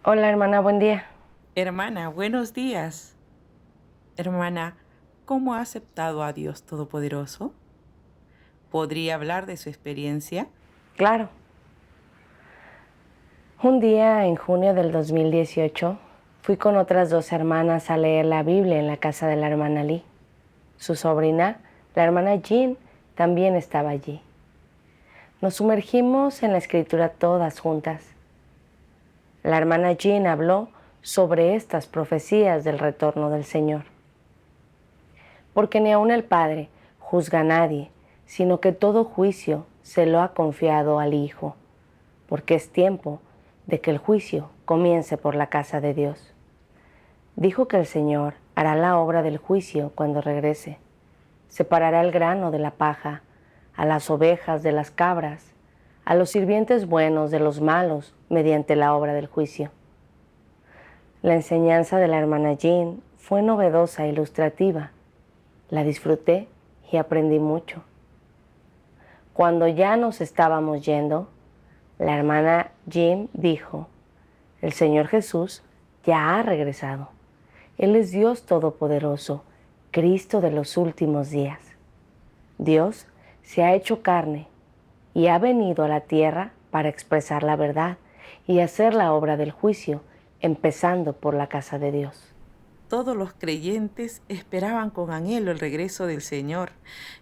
Hola hermana, buen día. Hermana, buenos días. Hermana, ¿cómo ha aceptado a Dios Todopoderoso? ¿Podría hablar de su experiencia? Claro, un día en junio del 2018 fui con otras dos hermanas a leer la Biblia en la casa de la hermana Lee. Su sobrina, la hermana Jean, también estaba allí. Nos sumergimos en la escritura todas juntas. La hermana Jean habló sobre estas profecías del retorno del Señor. Porque ni aun el Padre juzga a nadie, sino que todo juicio se lo ha confiado al Hijo, porque es tiempo de que el juicio comience por la casa de Dios. Dijo que el Señor hará la obra del juicio cuando regrese. Separará el grano de la paja, a las ovejas de las cabras, a los sirvientes buenos de los malos, mediante la obra del juicio. La enseñanza de la hermana Jean fue novedosa e ilustrativa. La disfruté y aprendí mucho. Cuando ya nos estábamos yendo, la hermana Jean dijo: el Señor Jesús ya ha regresado. Él es Dios Todopoderoso, Cristo de los últimos días. Dios se ha hecho carne y ha venido a la tierra para expresar la verdad y hacer la obra del juicio, empezando por la casa de Dios. Todos los creyentes esperaban con anhelo el regreso del Señor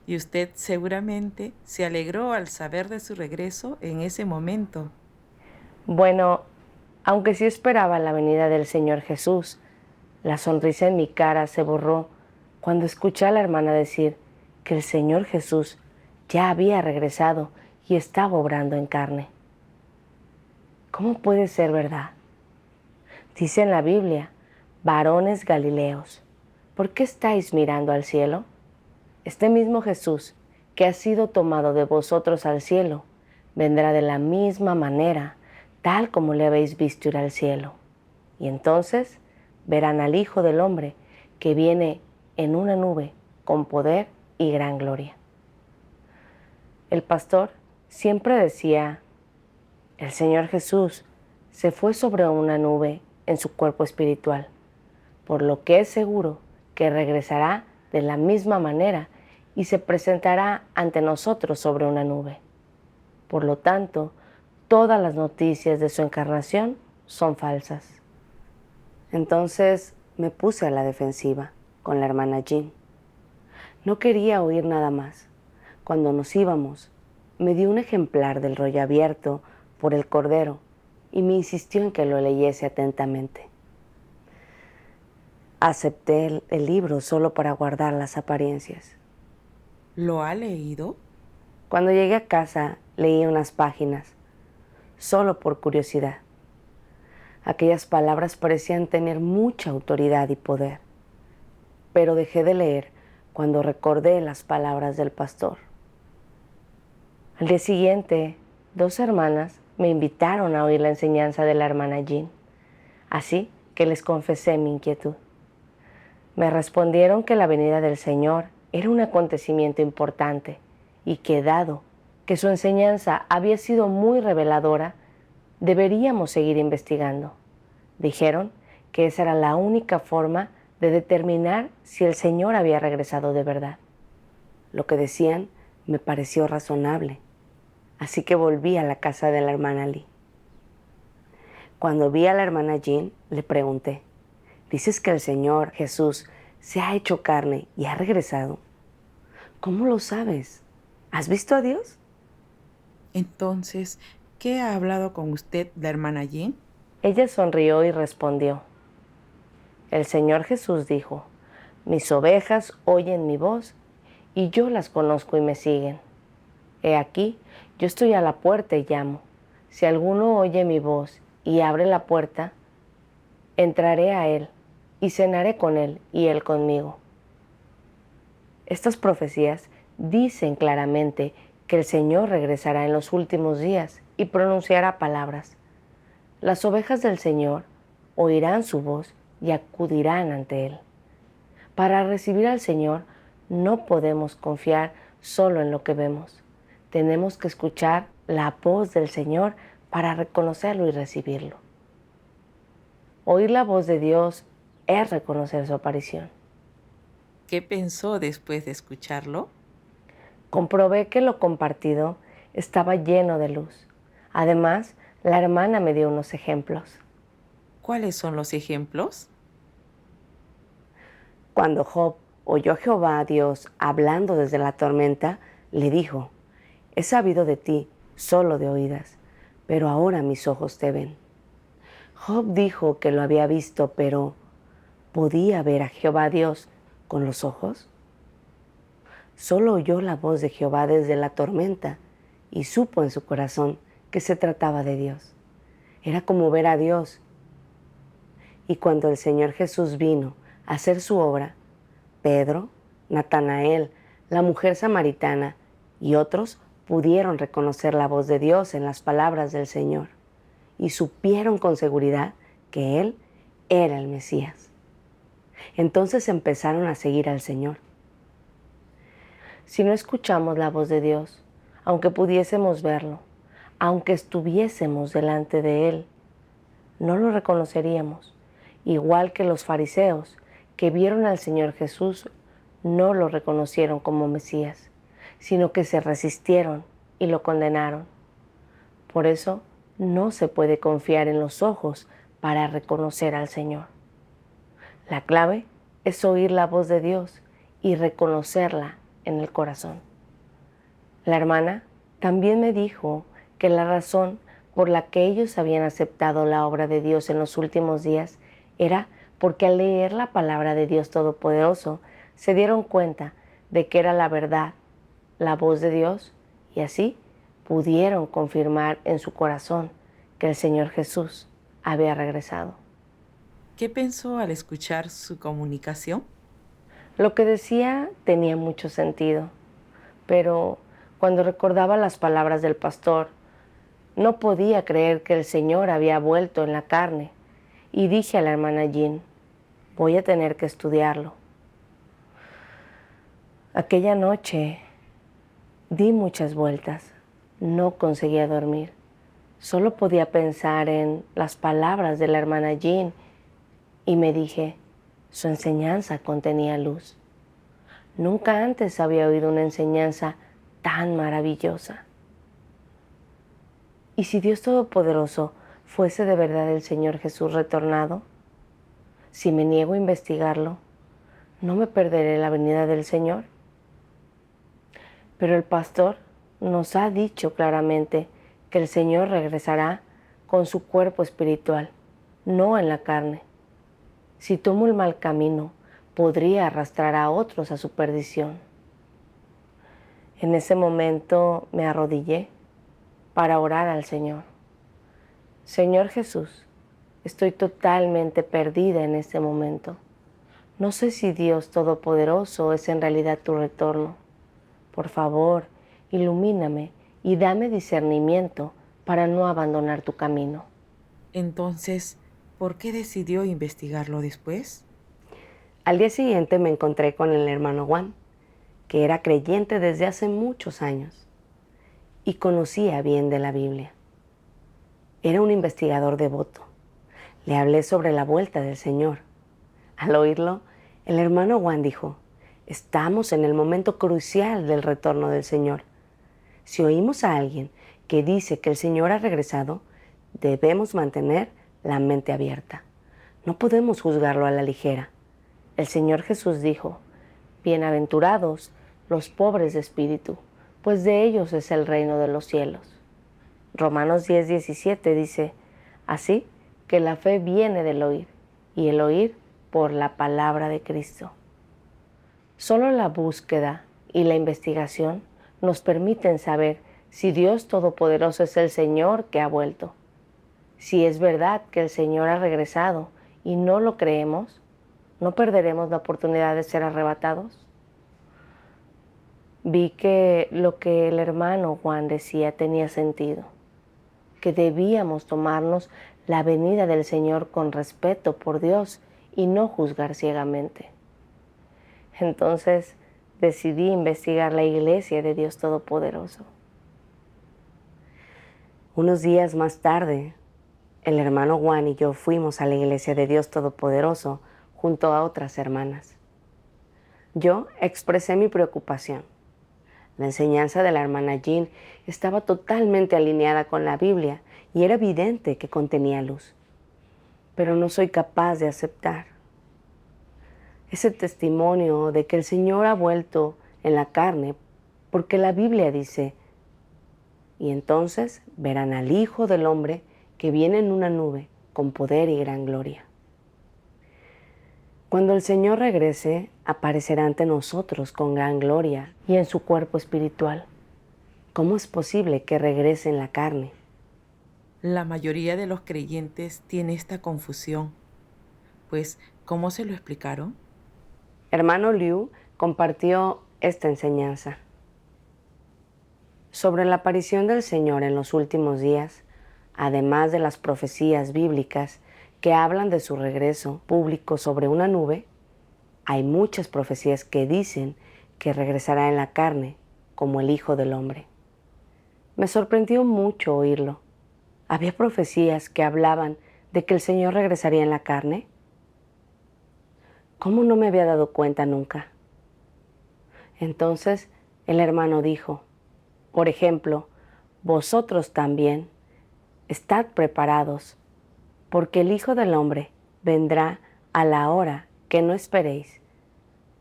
y usted seguramente se alegró al saber de su regreso en ese momento. Bueno, aunque sí esperaba la venida del Señor Jesús, la sonrisa en mi cara se borró cuando escuché a la hermana decir que el Señor Jesús ya había regresado y estaba obrando en carne. ¿Cómo puede ser verdad? Dice en la Biblia: varones Galileos, ¿por qué estáis mirando al cielo? Este mismo Jesús, que ha sido tomado de vosotros al cielo, vendrá de la misma manera, tal como le habéis visto ir al cielo. Y entonces verán al Hijo del Hombre, que viene en una nube con poder y gran gloria. El pastor siempre decía: el Señor Jesús se fue sobre una nube en su cuerpo espiritual, por lo que es seguro que regresará de la misma manera y se presentará ante nosotros sobre una nube. Por lo tanto, todas las noticias de su encarnación son falsas. Entonces me puse a la defensiva con la hermana Jean. No quería oír nada más. Cuando nos íbamos, me dio un ejemplar del rollo abierto por el Cordero y me insistió en que lo leyese atentamente. Acepté el libro solo para guardar las apariencias. ¿Lo ha leído? Cuando llegué a casa, leí unas páginas, solo por curiosidad. Aquellas palabras parecían tener mucha autoridad y poder, pero dejé de leer cuando recordé las palabras del pastor. Al día siguiente, dos hermanas me invitaron a oír la enseñanza de la hermana Jean, así que les confesé mi inquietud. Me respondieron que la venida del Señor era un acontecimiento importante y que, dado que su enseñanza había sido muy reveladora, deberíamos seguir investigando. Dijeron que esa era la única forma de determinar si el Señor había regresado de verdad. Lo que decían me pareció razonable, así que volví a la casa de la hermana Lee. Cuando vi a la hermana Jean, le pregunté: ¿dices que el Señor Jesús se ha hecho carne y ha regresado? ¿Cómo lo sabes? ¿Has visto a Dios? Entonces, ¿qué ha hablado con usted la hermana Jean? Ella sonrió y respondió: el Señor Jesús dijo: mis ovejas oyen mi voz y yo las conozco y me siguen. He aquí, yo estoy a la puerta y llamo. Si alguno oye mi voz y abre la puerta, entraré a él y cenaré con él y él conmigo. Estas profecías dicen claramente que el Señor regresará en los últimos días y pronunciará palabras. Las ovejas del Señor oirán su voz y acudirán ante Él. Para recibir al Señor no podemos confiar solo en lo que vemos. Tenemos que escuchar la voz del Señor para reconocerlo y recibirlo. Oír la voz de Dios es reconocer su aparición. ¿Qué pensó después de escucharlo? Comprobé que lo compartido estaba lleno de luz. Además, la hermana me dio unos ejemplos. ¿Cuáles son los ejemplos? Cuando Job oyó a Jehová Dios hablando desde la tormenta, le dijo: he sabido de ti solo de oídas, pero ahora mis ojos te ven. Job dijo que lo había visto, pero ¿podía ver a Jehová Dios con los ojos? Solo oyó la voz de Jehová desde la tormenta y supo en su corazón que se trataba de Dios. Era como ver a Dios. Y cuando el Señor Jesús vino a hacer su obra, Pedro, Natanael, la mujer samaritana y otros pudieron reconocer la voz de Dios en las palabras del Señor y supieron con seguridad que Él era el Mesías. Entonces empezaron a seguir al Señor. Si no escuchamos la voz de Dios, aunque pudiésemos verlo, aunque estuviésemos delante de Él, no lo reconoceríamos, igual que los fariseos que vieron al Señor Jesús no lo reconocieron como Mesías, sino que se resistieron y lo condenaron. Por eso no se puede confiar en los ojos para reconocer al Señor. La clave es oír la voz de Dios y reconocerla en el corazón. La hermana también me dijo que la razón por la que ellos habían aceptado la obra de Dios en los últimos días era porque al leer la palabra de Dios Todopoderoso se dieron cuenta de que era la verdad, la voz de Dios, y así pudieron confirmar en su corazón que el Señor Jesús había regresado. ¿Qué pensó al escuchar su comunicación? Lo que decía tenía mucho sentido, pero cuando recordaba las palabras del pastor, no podía creer que el Señor había vuelto en la carne, y dije a la hermana Jean: voy a tener que estudiarlo. Aquella noche di muchas vueltas, no conseguía dormir. Solo podía pensar en las palabras de la hermana Jean y me dije: su enseñanza contenía luz. Nunca antes había oído una enseñanza tan maravillosa. ¿Y si Dios Todopoderoso fuese de verdad el Señor Jesús retornado? Si me niego a investigarlo, ¿no me perderé la venida del Señor? Pero el pastor nos ha dicho claramente que el Señor regresará con su cuerpo espiritual, no en la carne. Si tomo el mal camino, podría arrastrar a otros a su perdición. En ese momento me arrodillé para orar al Señor. Señor Jesús, estoy totalmente perdida en este momento. No sé si Dios Todopoderoso es en realidad tu retorno. Por favor, ilumíname y dame discernimiento para no abandonar tu camino. Entonces, ¿por qué decidió investigarlo después? Al día siguiente me encontré con el hermano Juan, que era creyente desde hace muchos años y conocía bien de la Biblia. Era un investigador devoto. Le hablé sobre la vuelta del Señor. Al oírlo, el hermano Juan dijo: estamos en el momento crucial del retorno del Señor. Si oímos a alguien que dice que el Señor ha regresado, debemos mantener la mente abierta. No podemos juzgarlo a la ligera. El Señor Jesús dijo: bienaventurados los pobres de espíritu, pues de ellos es el reino de los cielos. Romanos 10:17 dice: así que la fe viene del oír, y el oír por la palabra de Cristo. Solo la búsqueda y la investigación nos permiten saber si Dios Todopoderoso es el Señor que ha vuelto. Si es verdad que el Señor ha regresado y no lo creemos, ¿no perderemos la oportunidad de ser arrebatados? Vi que lo que el hermano Juan decía tenía sentido, que debíamos tomarnos la venida del Señor con respeto por Dios y no juzgar ciegamente. Entonces decidí investigar la iglesia de Dios Todopoderoso. Unos días más tarde, el hermano Juan y yo fuimos a la Iglesia de Dios Todopoderoso junto a otras hermanas. Yo expresé mi preocupación. La enseñanza de la hermana Jean estaba totalmente alineada con la Biblia y era evidente que contenía luz. Pero no soy capaz de aceptar ese testimonio de que el Señor ha vuelto en la carne, porque la Biblia dice: y entonces verán al Hijo del Hombre que viene en una nube con poder y gran gloria. Cuando el Señor regrese, aparecerá ante nosotros con gran gloria y en su cuerpo espiritual. ¿Cómo es posible que regrese en la carne? La mayoría de los creyentes tiene esta confusión. Pues, ¿cómo se lo explicaron? Hermano Liu compartió esta enseñanza. Sobre la aparición del Señor en los últimos días, además de las profecías bíblicas que hablan de su regreso público sobre una nube, hay muchas profecías que dicen que regresará en la carne como el Hijo del Hombre. Me sorprendió mucho oírlo. ¿Había profecías que hablaban de que el Señor regresaría en la carne? ¿Cómo no me había dado cuenta nunca? Entonces el hermano dijo: por ejemplo, vosotros también estad preparados, porque el Hijo del Hombre vendrá a la hora que no esperéis.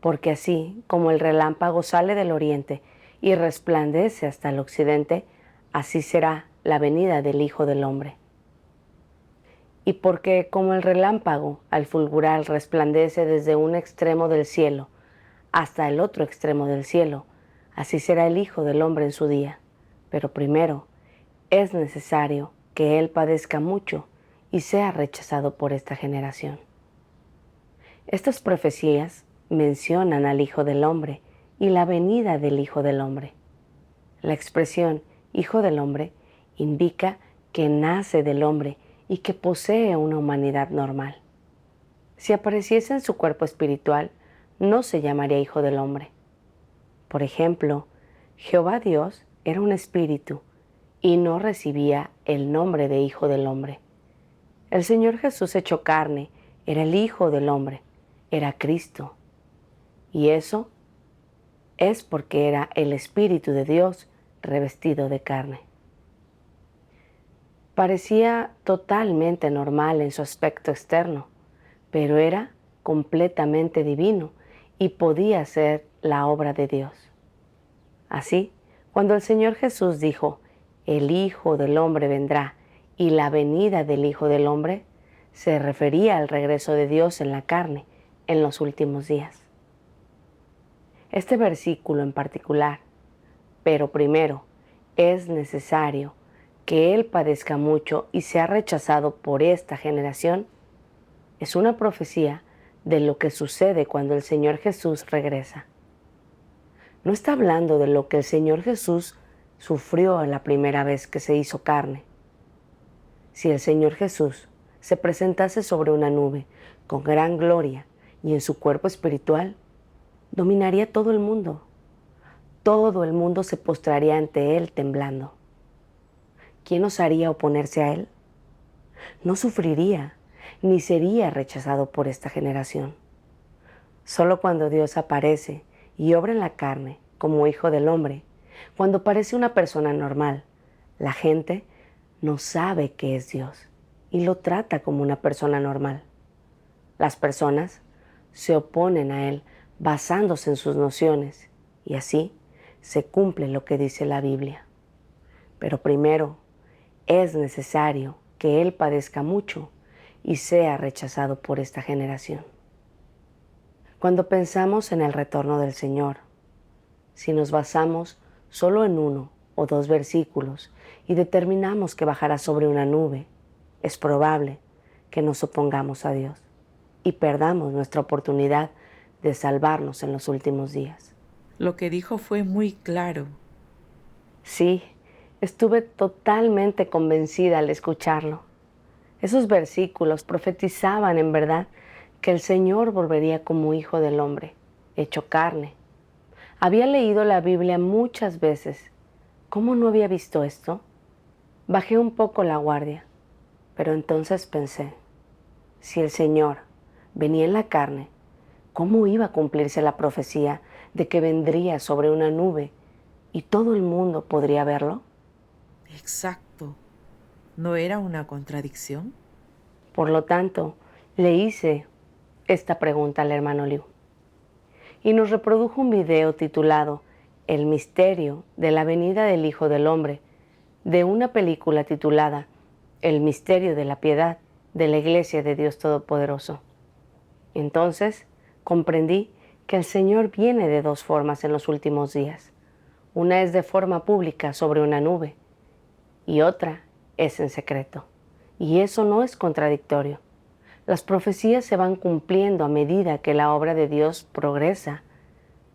Porque así como el relámpago sale del oriente y resplandece hasta el occidente, así será la venida del Hijo del Hombre. Y porque como el relámpago al fulgurar resplandece desde un extremo del cielo hasta el otro extremo del cielo, así será el Hijo del Hombre en su día. Pero primero es necesario que Él padezca mucho y sea rechazado por esta generación. Estas profecías mencionan al Hijo del Hombre y la venida del Hijo del Hombre. La expresión Hijo del Hombre indica que nace del hombre y que posee una humanidad normal. Si apareciese en su cuerpo espiritual, no se llamaría Hijo del Hombre. Por ejemplo, Jehová Dios era un espíritu y no recibía el nombre de Hijo del Hombre. El Señor Jesús hecho carne era el Hijo del Hombre, era Cristo. Y eso es porque era el Espíritu de Dios revestido de carne. Parecía totalmente normal en su aspecto externo, pero era completamente divino y podía ser la obra de Dios. Así, cuando el Señor Jesús dijo: el Hijo del Hombre vendrá y la venida del Hijo del Hombre, se refería al regreso de Dios en la carne en los últimos días. Este versículo en particular: pero primero es necesario que Él padezca mucho y sea rechazado por esta generación, es una profecía de lo que sucede cuando el Señor Jesús regresa. No está hablando de lo que el Señor Jesús sufrió la primera vez que se hizo carne. Si el Señor Jesús se presentase sobre una nube con gran gloria y en su cuerpo espiritual, dominaría todo el mundo. Todo el mundo se postraría ante Él temblando. ¿Quién osaría oponerse a Él? No sufriría, ni sería rechazado por esta generación. Solo cuando Dios aparece y obra en la carne como Hijo del Hombre, cuando parece una persona normal, la gente no sabe que es Dios y lo trata como una persona normal. Las personas se oponen a Él basándose en sus nociones y así se cumple lo que dice la Biblia. Pero primero es necesario que Él padezca mucho y sea rechazado por esta generación. Cuando pensamos en el retorno del Señor, si nos basamos solo en 1 o 2 versículos y determinamos que bajará sobre una nube, es probable que nos opongamos a Dios y perdamos nuestra oportunidad de salvarnos en los últimos días. Lo que dijo fue muy claro. Sí, estuve totalmente convencida al escucharlo. Esos versículos profetizaban en verdad que el Señor volvería como Hijo del Hombre, hecho carne. Había leído la Biblia muchas veces. ¿Cómo no había visto esto? Bajé un poco la guardia. Pero entonces pensé, si el Señor venía en la carne, ¿cómo iba a cumplirse la profecía de que vendría sobre una nube y todo el mundo podría verlo? Exacto. ¿No era una contradicción? Por lo tanto, le hice esta pregunta al hermano Liu y nos reprodujo un video titulado El misterio de la venida del Hijo del Hombre, de una película titulada El misterio de la piedad de la Iglesia de Dios Todopoderoso. Entonces comprendí que el Señor viene de dos formas en los últimos días. Una es de forma pública sobre una nube y otra es en secreto. Y eso no es contradictorio. Las profecías se van cumpliendo a medida que la obra de Dios progresa.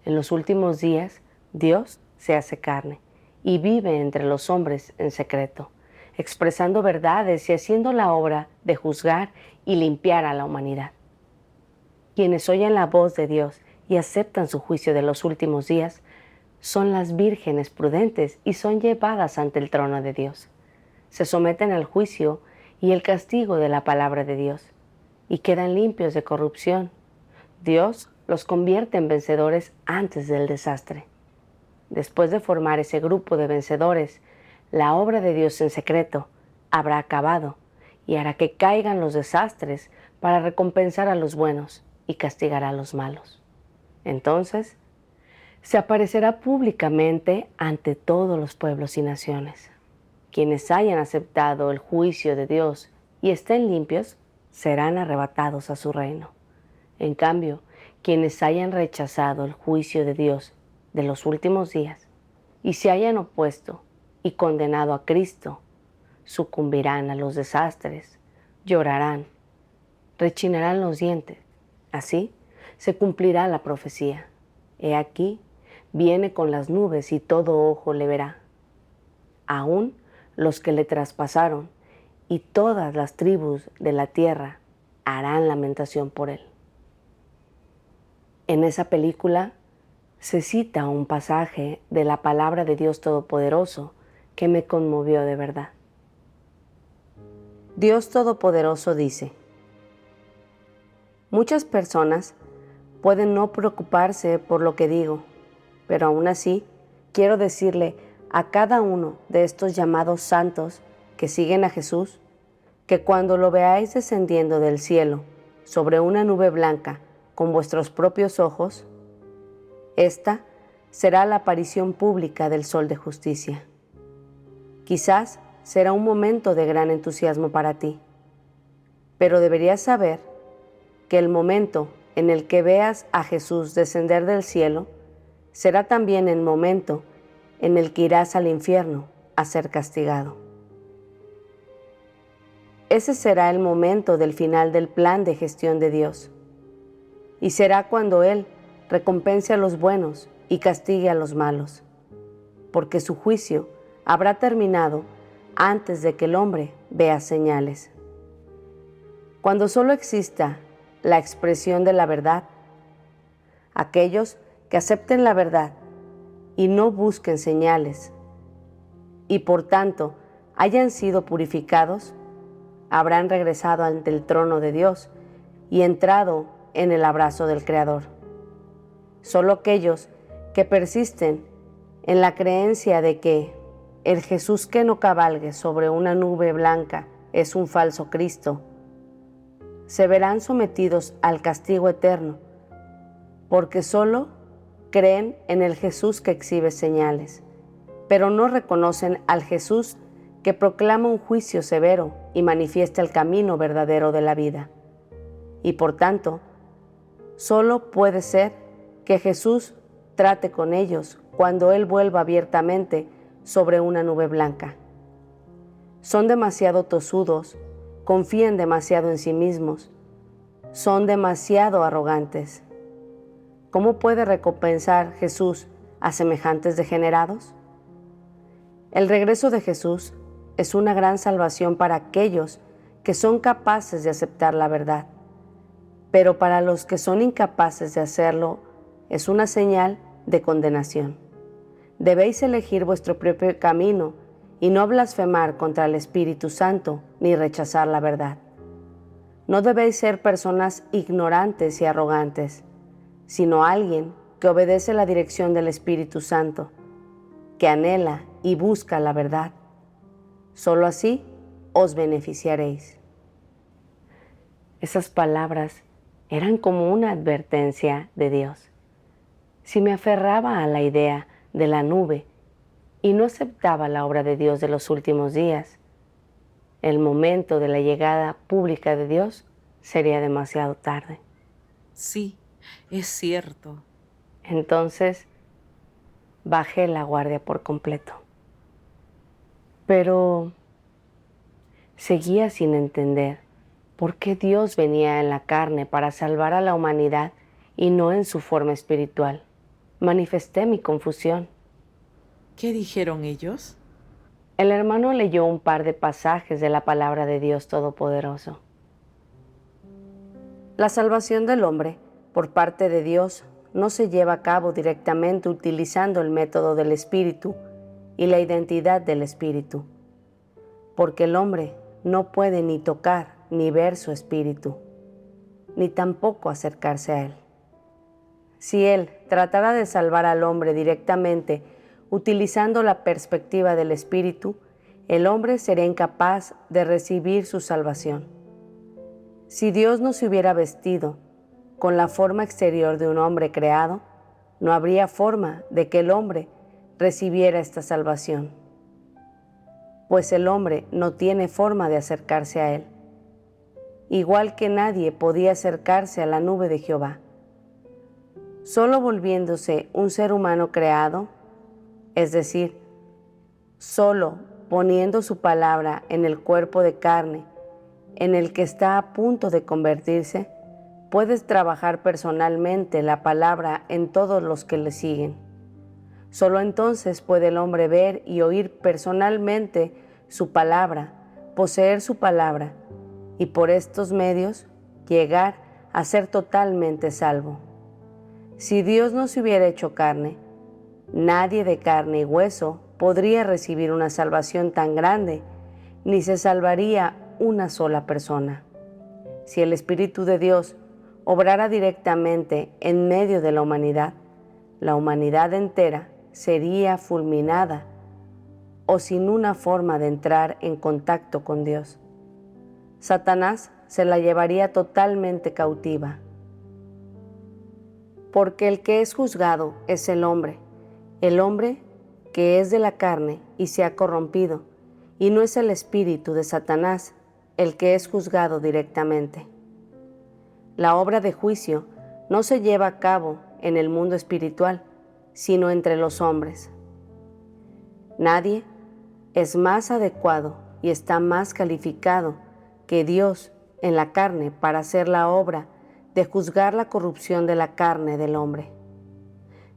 En los últimos días, Dios se hace carne y vive entre los hombres en secreto, expresando verdades y haciendo la obra de juzgar y limpiar a la humanidad. Quienes oyen la voz de Dios y aceptan su juicio de los últimos días son las vírgenes prudentes y son llevadas ante el trono de Dios. Se someten al juicio y el castigo de la palabra de Dios y quedan limpios de corrupción. Dios los convierte en vencedores antes del desastre. Después de formar ese grupo de vencedores, la obra de Dios en secreto habrá acabado y hará que caigan los desastres para recompensar a los buenos y castigar a los malos. Entonces, se aparecerá públicamente ante todos los pueblos y naciones. Quienes hayan aceptado el juicio de Dios y estén limpios, serán arrebatados a su reino. En cambio, quienes hayan rechazado el juicio de Dios de los últimos días y se hayan opuesto y condenado a Cristo, sucumbirán a los desastres, llorarán, rechinarán los dientes. Así se cumplirá la profecía. He aquí, viene con las nubes y todo ojo le verá. Aún los que le traspasaron y todas las tribus de la tierra harán lamentación por él. En esa película se cita un pasaje de la palabra de Dios Todopoderoso que me conmovió de verdad. Dios Todopoderoso dice: muchas personas pueden no preocuparse por lo que digo, pero aún así quiero decirle a cada uno de estos llamados santos que siguen a Jesús, que cuando lo veáis descendiendo del cielo sobre una nube blanca con vuestros propios ojos, esta será la aparición pública del Sol de Justicia. Quizás será un momento de gran entusiasmo para ti, pero deberías saber que el momento en el que veas a Jesús descender del cielo será también el momento en el que irás al infierno a ser castigado. Ese será el momento del final del plan de gestión de Dios, y será cuando Él recompense a los buenos y castigue a los malos, porque su juicio habrá terminado antes de que el hombre vea señales. Cuando solo exista la expresión de la verdad, aquellos que acepten la verdad y no busquen señales, y por tanto hayan sido purificados, habrán regresado ante el trono de Dios y entrado en el abrazo del Creador. Solo aquellos que persisten en la creencia de que el Jesús que no cabalgue sobre una nube blanca es un falso Cristo, se verán sometidos al castigo eterno, porque solo creen en el Jesús que exhibe señales, pero no reconocen al Jesús que proclama un juicio severo y manifiesta el camino verdadero de la vida. Y por tanto, solo puede ser que Jesús trate con ellos cuando Él vuelva abiertamente sobre una nube blanca. Son demasiado tosudos, confían demasiado en sí mismos, son demasiado arrogantes. ¿Cómo puede recompensar Jesús a semejantes degenerados? El regreso de Jesús es una gran salvación para aquellos que son capaces de aceptar la verdad, pero para los que son incapaces de hacerlo es una señal de condenación. Debéis elegir vuestro propio camino y no blasfemar contra el Espíritu Santo ni rechazar la verdad. No debéis ser personas ignorantes y arrogantes, sino alguien que obedece la dirección del Espíritu Santo, que anhela y busca la verdad. Solo así os beneficiaréis. Esas palabras eran como una advertencia de Dios. Si me aferraba a la idea de la nube y no aceptaba la obra de Dios de los últimos días, el momento de la llegada pública de Dios sería demasiado tarde. Sí, es cierto. Entonces, bajé la guardia por completo. Pero seguía sin entender por qué Dios venía en la carne para salvar a la humanidad y no en su forma espiritual. Manifesté mi confusión. ¿Qué dijeron ellos? El hermano leyó un par de pasajes de la palabra de Dios Todopoderoso. La salvación del hombre por parte de Dios no se lleva a cabo directamente utilizando el método del Espíritu y la identidad del Espíritu, porque el hombre no puede ni tocar ni ver su espíritu, ni tampoco acercarse a él. Si él tratara de salvar al hombre directamente utilizando la perspectiva del Espíritu, el hombre sería incapaz de recibir su salvación. Si Dios no se hubiera vestido con la forma exterior de un hombre creado, no habría forma de que el hombre recibiera esta salvación, pues el hombre no tiene forma de acercarse a él, igual que nadie podía acercarse a la nube de Jehová. Solo volviéndose un ser humano creado, es decir, solo poniendo su palabra en el cuerpo de carne en el que está a punto de convertirse, puedes trabajar personalmente la palabra en todos los que le siguen. Solo entonces puede el hombre ver y oír personalmente su palabra, poseer su palabra, y por estos medios llegar a ser totalmente salvo. Si Dios no se hubiera hecho carne, nadie de carne y hueso podría recibir una salvación tan grande, ni se salvaría una sola persona. Si el Espíritu de Dios obrara directamente en medio de la humanidad entera sería fulminada o sin una forma de entrar en contacto con Dios. Satanás se la llevaría totalmente cautiva. Porque el que es juzgado es el hombre que es de la carne y se ha corrompido, y no es el espíritu de Satanás el que es juzgado directamente. La obra de juicio no se lleva a cabo en el mundo espiritual, sino entre los hombres. Nadie es más adecuado y está más calificado que Dios en la carne para hacer la obra de juzgar la corrupción de la carne del hombre.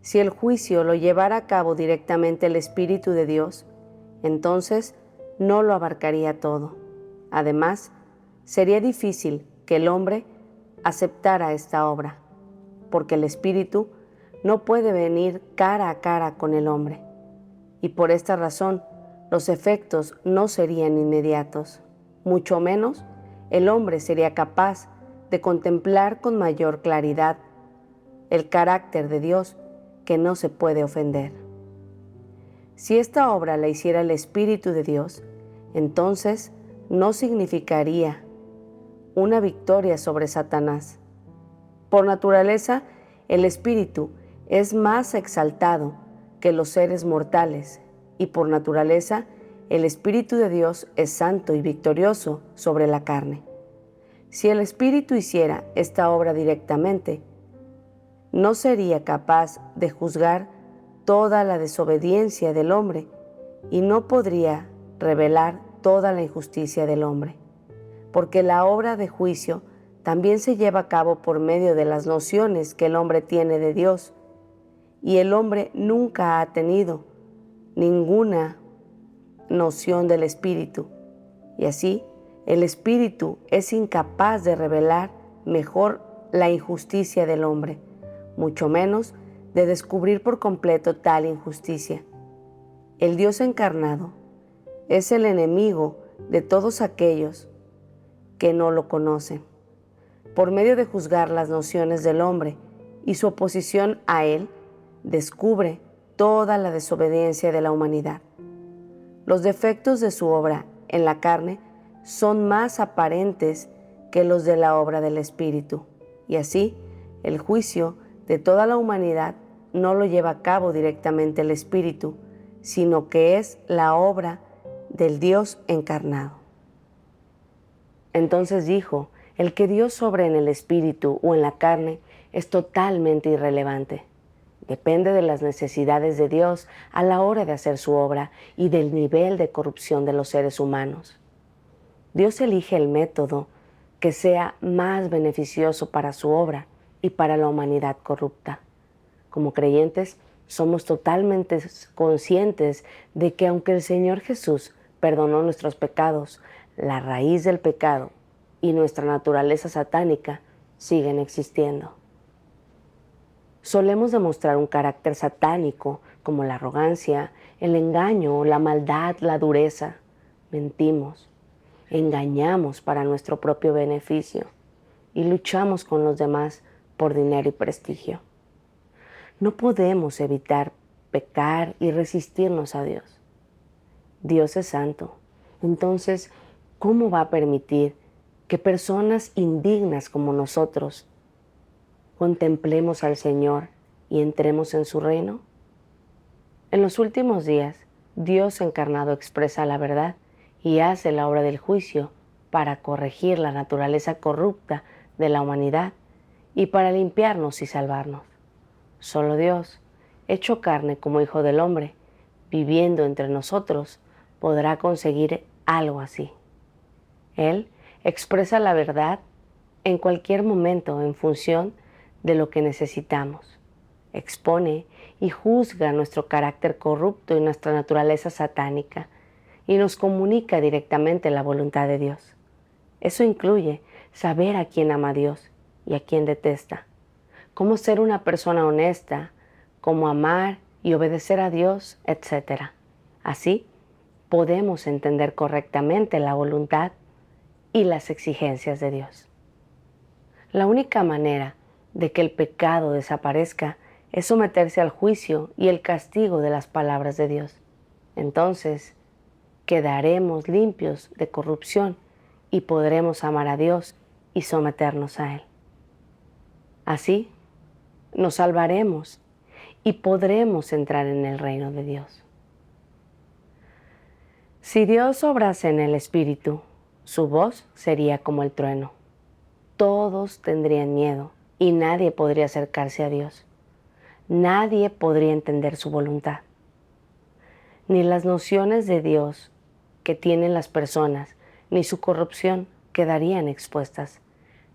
Si el juicio lo llevara a cabo directamente el Espíritu de Dios, entonces no lo abarcaría todo. Además, sería difícil que el hombre aceptara esta obra, porque el Espíritu no puede venir cara a cara con el hombre, y por esta razón los efectos no serían inmediatos. Mucho menos el hombre sería capaz de contemplar con mayor claridad el carácter de Dios que no se puede ofender. Si esta obra la hiciera el Espíritu de Dios, entonces no significaría una victoria sobre Satanás. Por naturaleza, el Espíritu es más exaltado que los seres mortales, y por naturaleza, el Espíritu de Dios es santo y victorioso sobre la carne. Si el Espíritu hiciera esta obra directamente, no sería capaz de juzgar toda la desobediencia del hombre y no podría revelar toda la injusticia del hombre, porque la obra de juicio también se lleva a cabo por medio de las nociones que el hombre tiene de Dios, y el hombre nunca ha tenido ninguna noción del Espíritu, y así el Espíritu es incapaz de revelar mejor la injusticia del hombre, mucho menos de descubrir por completo tal injusticia. El Dios encarnado es el enemigo de todos aquellos que no lo conocen, por medio de juzgar las nociones del hombre y su oposición a él, descubre toda la desobediencia de la humanidad. Los defectos de su obra en la carne son más aparentes que los de la obra del Espíritu, y así el juicio de toda la humanidad no lo lleva a cabo directamente el Espíritu, sino que es la obra del Dios encarnado. Entonces dijo, el que Dios obra en el Espíritu o en la carne es totalmente irrelevante. Depende de las necesidades de Dios a la hora de hacer su obra y del nivel de corrupción de los seres humanos. Dios elige el método que sea más beneficioso para su obra y para la humanidad corrupta. Como creyentes, somos totalmente conscientes de que aunque el Señor Jesús perdonó nuestros pecados, la raíz del pecado y nuestra naturaleza satánica siguen existiendo. Solemos demostrar un carácter satánico como la arrogancia, el engaño, la maldad, la dureza. Mentimos, engañamos para nuestro propio beneficio y luchamos con los demás por dinero y prestigio. No podemos evitar pecar y resistirnos a Dios. Dios es santo, entonces, ¿cómo va a permitir que personas indignas como nosotros contemplemos al Señor y entremos en su reino? En los últimos días, Dios encarnado expresa la verdad y hace la obra del juicio para corregir la naturaleza corrupta de la humanidad y para limpiarnos y salvarnos. Solo Dios, hecho carne como Hijo del Hombre, viviendo entre nosotros, podrá conseguir algo así. Él expresa la verdad en cualquier momento en función de lo que necesitamos. Expone y juzga nuestro carácter corrupto y nuestra naturaleza satánica y nos comunica directamente la voluntad de Dios. Eso incluye saber a quién ama Dios y a quién detesta, cómo ser una persona honesta, cómo amar y obedecer a Dios, etc. Así, podemos entender correctamente la voluntad y las exigencias de Dios. La única manera de que el pecado desaparezca es someterse al juicio y el castigo de las palabras de Dios. Entonces, quedaremos limpios de corrupción y podremos amar a Dios y someternos a Él. Así, nos salvaremos y podremos entrar en el reino de Dios. Si Dios obrase en el Espíritu, su voz sería como el trueno. Todos tendrían miedo y nadie podría acercarse a Dios. Nadie podría entender su voluntad. Ni las nociones de Dios que tienen las personas, ni su corrupción quedarían expuestas.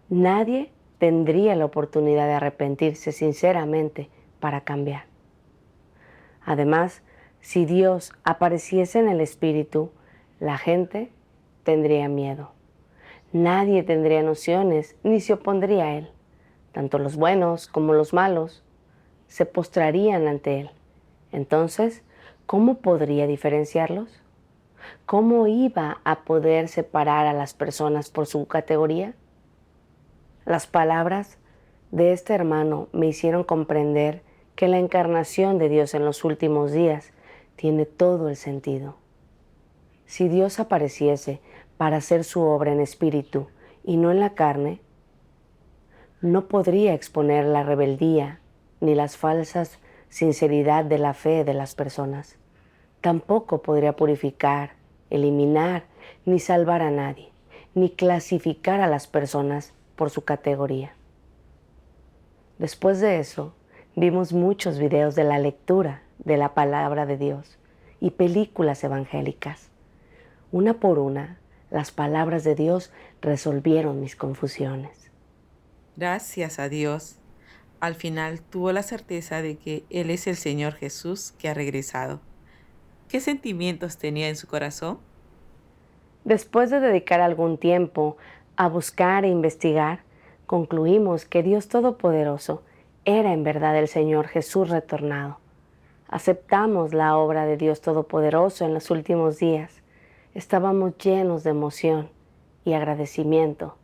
Nadie tendría la oportunidad de arrepentirse sinceramente para cambiar. Además, si Dios apareciese en el Espíritu, la gente tendría miedo. Nadie tendría nociones ni se opondría a Él. Tanto los buenos como los malos se postrarían ante Él. Entonces, ¿cómo podría diferenciarlos? ¿Cómo iba a poder separar a las personas por su categoría? Las palabras de este hermano me hicieron comprender que la encarnación de Dios en los últimos días tiene todo el sentido. Si Dios apareciese para hacer su obra en espíritu y no en la carne, no podría exponer la rebeldía ni las falsas sinceridad de la fe de las personas. Tampoco podría purificar, eliminar ni salvar a nadie, ni clasificar a las personas por su categoría. Después de eso, vimos muchos videos de la lectura de la palabra de Dios y películas evangélicas. Una por una, las palabras de Dios resolvieron mis confusiones. Gracias a Dios. Al final tuvo la certeza de que Él es el Señor Jesús que ha regresado. ¿Qué sentimientos tenía en su corazón? Después de dedicar algún tiempo a buscar e investigar, concluimos que Dios Todopoderoso era en verdad el Señor Jesús retornado. Aceptamos la obra de Dios Todopoderoso en los últimos días, Estábamos llenos de emoción y agradecimiento.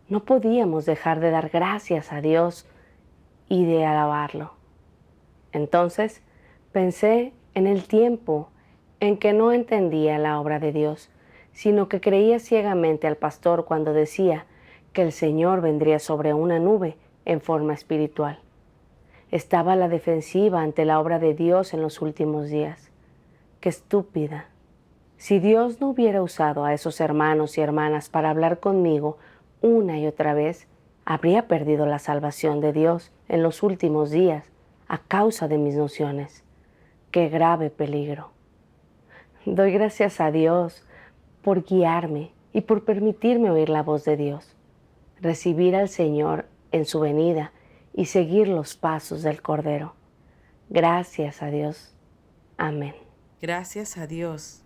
No podíamos dejar de dar gracias a Dios y de alabarlo. Entonces pensé en el tiempo en que no entendía la obra de Dios, sino que creía ciegamente al pastor cuando decía que el Señor vendría sobre una nube en forma espiritual. Estaba a la defensiva ante la obra de Dios en los últimos días. ¡Qué estúpida! Si Dios no hubiera usado a esos hermanos y hermanas para hablar conmigo una y otra vez, habría perdido la salvación de Dios en los últimos días a causa de mis nociones. ¡Qué grave peligro! Doy gracias a Dios por guiarme y por permitirme oír la voz de Dios, recibir al Señor en su venida y seguir los pasos del Cordero. Gracias a Dios. Amén. Gracias a Dios.